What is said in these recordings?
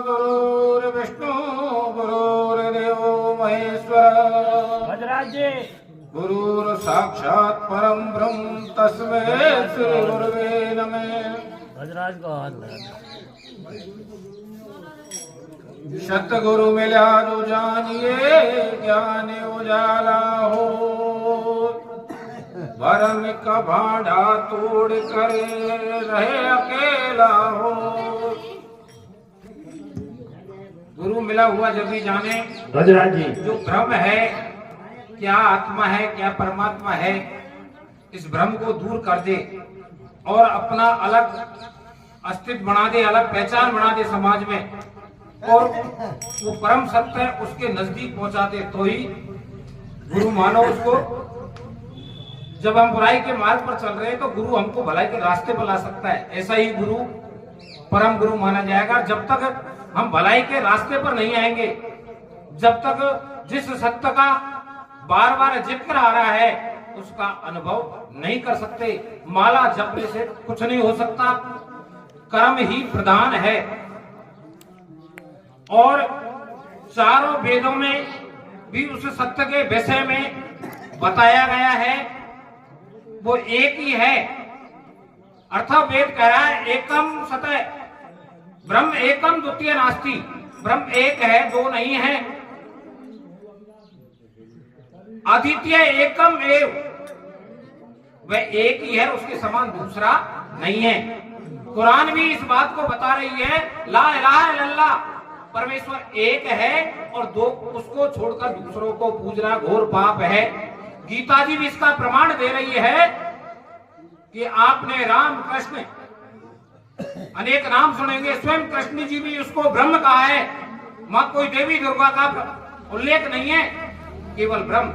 गुरुर्विष्णु गुरुर्देवो महेश्वर गुरुर साक्षात् परम ब्रह्म तस्मै श्री गुरुवे नमः। सतगुरु मिला जो जानिए ज्ञान उजाला हो, भरम का भांडा तोड़ कर रहे अकेला हो। गुरु मिला हुआ जब भी जाने जो भ्रम है, क्या आत्मा है क्या परमात्मा है, इस भ्रम को दूर कर दे और अपना अलग अस्तित्व बना दे, अलग पहचान बना दे समाज में, और वो परम सत्य है उसके नजदीक पहुंचा दे, तो ही गुरु मानो उसको। जब हम बुराई के मार्ग पर चल रहे हैं तो गुरु हमको भलाई के रास्ते पर ला सकता है, ऐसा ही गुरु परम गुरु माना जाएगा। जब तक हम भलाई के रास्ते पर नहीं आएंगे, जब तक जिस सत्य का बार बार जिक्र आ रहा है उसका अनुभव नहीं कर सकते। माला जपने से कुछ नहीं हो सकता, कर्म ही प्रधान है। और चारों वेदों में भी उस सत्य के विषय में बताया गया है, वो एक ही है। अर्थात वेद कह रहा है एकम सत्य ब्रह्म एकम द्वितीय नास्ति, ब्रह्म एक है दो नहीं है। अद्वितीय एकम एव, वह एक ही है, उसके समान दूसरा नहीं है। कुरान भी इस बात को बता रही है, ला इलाहा इल्लल्लाह, परमेश्वर एक है और दो उसको छोड़कर दूसरों को पूजना घोर पाप है। गीता जी भी इसका प्रमाण दे रही है कि आपने राम कृष्ण अनेक नाम सुनेंगे, स्वयं कृष्ण जी भी उसको ब्रह्म कहा है। मां कोई देवी दुर्गा का उल्लेख नहीं है, केवल ब्रह्म,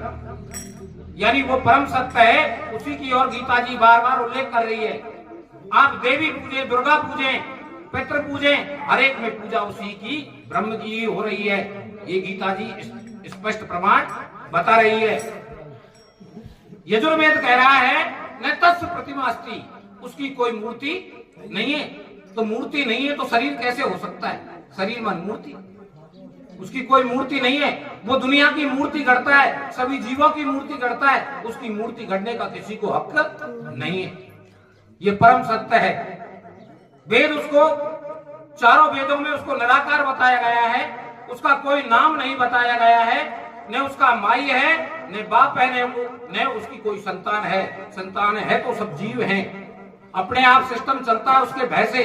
यानी वो परम सत्य है, उसी की ओर गीता जी बार बार उल्लेख कर रही है। आप देवी पूजे, दुर्गा पूजे, पितृ पूजे, हर एक में पूजा उसी की ब्रह्म की हो रही है। ये गीता जी स्पष्ट प्रमाण बता रही है। यजुर्वेद कह रहा है न तस्य प्रतिमा अस्ति, उसकी कोई मूर्ति नहीं है। तो मूर्ति नहीं है तो शरीर कैसे हो सकता है? शरीर मन मूर्ति, उसकी कोई मूर्ति नहीं है। वो दुनिया की मूर्ति गढ़ता है, सभी जीवों की मूर्ति गढ़ता है, उसकी मूर्ति गढ़ने का किसी को हक नहीं है। ये परम सत्य है। वेद उसको, चारों वेदों में उसको निराकार बताया गया है, उसका कोई नाम नहीं बताया गया है, न उसका माई है न बाप है, न उसकी कोई संतान है। संतान है तो सब जीव हैं। अपने आप सिस्टम चलता है उसके भय से।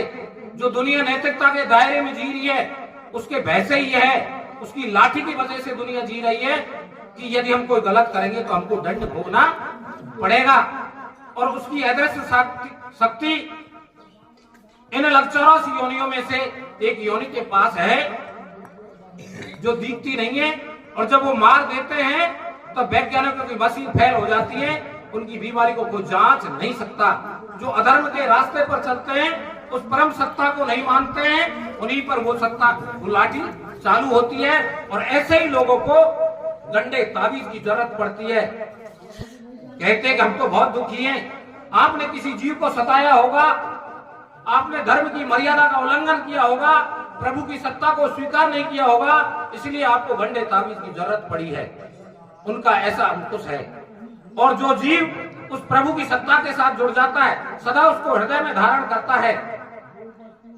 जो दुनिया नैतिकता के दायरे में जी रही है उसके भय से ही है, उसकी लाठी की वजह से दुनिया जी रही है कि यदि हम कोई गलत करेंगे तो हमको दंड भोगना पड़ेगा। और उसकी अदृश्य शक्ति इन 84 योनियों में से एक योनि के पास है जो दिखती नहीं है, और जब वो मार देते हैं तो वैज्ञानिकों की मशीन फेल हो जाती है, उनकी बीमारी को कोई जांच नहीं सकता। जो अधर्म के रास्ते पर चलते हैं, उस परम सत्ता को नहीं मानते हैं, उन्हीं पर वो सत्ता, वो लाठी चालू होती है। और ऐसे ही लोगों को डंडे ताबीज की जरूरत पड़ती है। कहते हैं कि हम तो बहुत दुखी हैं, आपने किसी जीव को सताया होगा, आपने धर्म की मर्यादा का उल्लंघन किया होगा, प्रभु की सत्ता को स्वीकार नहीं किया होगा, इसलिए आपको डंडे ताबीज की जरूरत पड़ी है। उनका ऐसा अंकुश है। और जो जीव उस प्रभु की सत्ता के साथ जुड़ जाता है, सदा उसको हृदय में धारण करता है,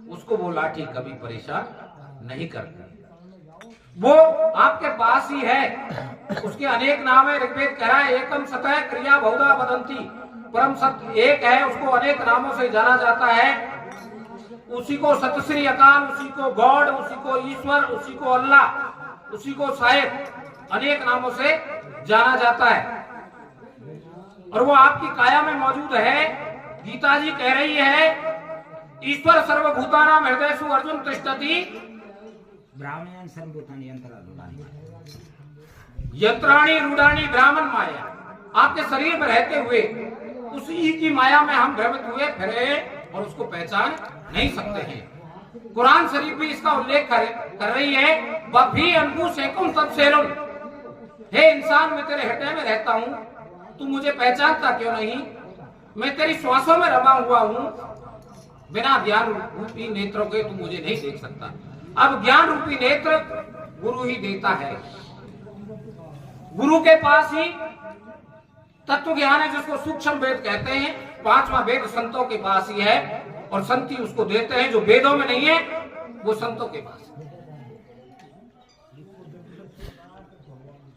उसको वो लाठी कभी परेशान नहीं करती। वो आपके पास ही है। उसके अनेक नाम है। ऋग्वेद कह रहा है एकम सतः क्रिया बहुधा वदंती, परम सत्य एक है, उसको अनेक नामों से जाना जाता है। उसी को सतश्री अकाल, उसी को गॉड, उसी को ईश्वर, उसी को अल्लाह, उसी को साहेब, अनेक नामों से जाना जाता है। और वो आपकी काया में मौजूद है। गीता जी कह रही है ईश्वर सर्वभूतानां हृदयेषु अर्जुन तिष्ठति ब्राह्मण सर्वभूतानि यंत्राणि रूढ़ाणि ब्राह्मण माया। आपके शरीर में रहते हुए उसी की माया में हम भ्रमित हुए फिरे और उसको पहचान नहीं सकते हैं। कुरान शरीफ भी इसका उल्लेख कर रही है, वफी अंकुशेकुम तत्सेरुन, हे इंसान मैं तेरे हृदय में रहता हूँ, तू मुझे पहचानता क्यों नहीं? मैं तेरी श्वासों में रमा हुआ हूँ, बिना ज्ञान रूपी नेत्रों के तू मुझे नहीं देख सकता। अब ज्ञान रूपी नेत्र गुरु ही देता है। गुरु के पास ही तत्व ज्ञान है, जिसको सूक्ष्म वेद कहते हैं। पांचवा वेद संतों के पास ही है और संत ही उसको देते हैं। जो वेदों में नहीं है वो संतों के पास है।